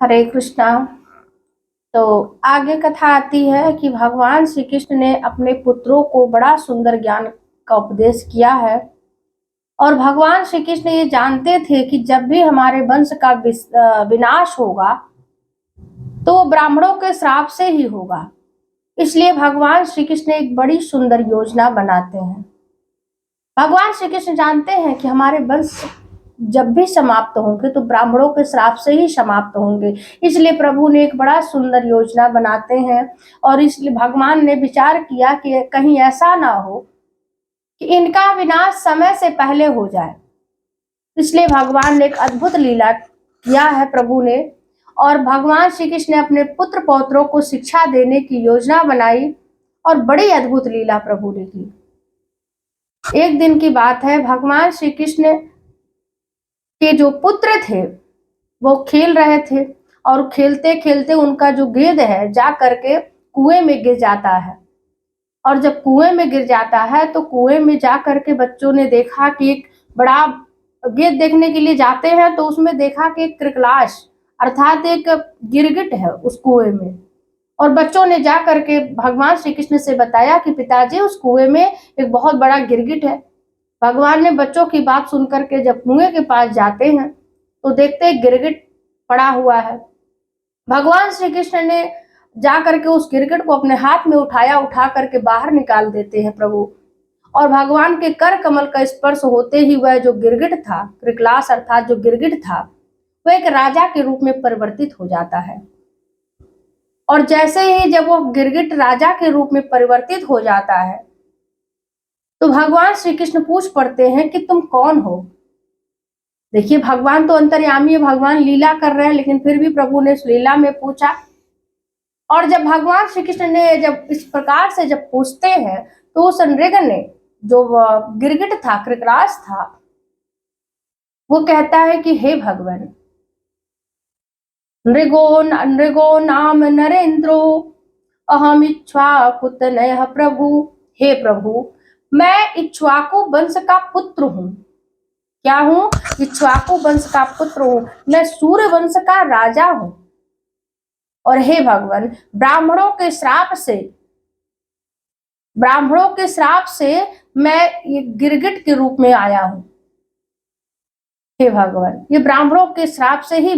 हरे कृष्णा। तो आगे कथा आती है कि भगवान श्री कृष्ण ने अपने पुत्रों को बड़ा सुंदर ज्ञान का उपदेश किया है। और भगवान श्री कृष्ण ये जानते थे कि जब भी हमारे वंश का विनाश होगा तो वो ब्राह्मणों के श्राप से ही होगा। इसलिए भगवान श्री कृष्ण एक बड़ी सुंदर योजना बनाते हैं। भगवान श्री कृष्ण जानते हैं कि हमारे वंश जब भी समाप्त होंगे तो ब्राह्मणों के श्राप से ही समाप्त होंगे। इसलिए प्रभु ने एक बड़ा सुंदर योजना बनाते हैं और इसलिए भगवान ने विचार किया कि कहीं ऐसा ना हो कि इनका विनाश समय से पहले हो जाए। इसलिए भगवान ने एक अद्भुत लीला किया है प्रभु ने, और भगवान श्री कृष्ण ने अपने पुत्र पौत्रों को शिक्षा देने की योजना बनाई और बड़ी अद्भुत लीला प्रभु ने की। एक दिन की बात है, भगवान श्री कृष्ण के जो पुत्र थे वो खेल रहे थे और खेलते खेलते उनका जो गेंद है जा करके कुएं में गिर जाता है। और जब कुएं में गिर जाता है तो कुएं में जा करके बच्चों ने देखा कि एक बड़ा गेंद देखने के लिए जाते हैं तो उसमें देखा कि एक क्रिकलाश अर्थात एक गिरगिट है उस कुएं में। और बच्चों ने जा करके भगवान श्री कृष्ण से बताया कि पिताजी उस कुएं में एक बहुत बड़ा गिरगिट है। भगवान ने बच्चों की बात सुनकर के जब कुएं के पास जाते हैं तो देखते गिरगिट पड़ा हुआ है। भगवान श्री कृष्ण ने जा करके उस गिरगिट को अपने हाथ में उठाया, उठा करके बाहर निकाल देते हैं प्रभु। और भगवान के कर कमल का स्पर्श होते ही वह जो गिरगिट था, क्रिकलास अर्थात जो गिरगिट था, वह एक राजा के रूप में परिवर्तित हो जाता है। और जैसे ही जब वो गिरगिट राजा के रूप में परिवर्तित हो जाता है तो भगवान श्री कृष्ण पूछ पड़ते हैं कि तुम कौन हो। देखिए, भगवान तो अंतर्यामी है, भगवान लीला कर रहे हैं, लेकिन फिर भी प्रभु ने इस लीला में पूछा। और जब भगवान श्री कृष्ण ने जब इस प्रकार से जब पूछते हैं तो उस नृग ने, जो गिरगिट था, क्रिकलास था, वो कहता है कि हे भगवान, नृगो नाम नरेंद्रो अहम इक्ष्वाकुतनयः प्रभु। हे प्रभु, मैं इक्ष्वाकु वंश का पुत्र हूँ। क्या हूँ? इक्ष्वाकु वंश का पुत्र हूँ। मैं सूर्य वंश का राजा हूँ। और हे भगवान, ब्राह्मणों के श्राप से मैं ये गिरगिट के रूप में आया हूँ। हे भगवान, ये ब्राह्मणों के श्राप से ही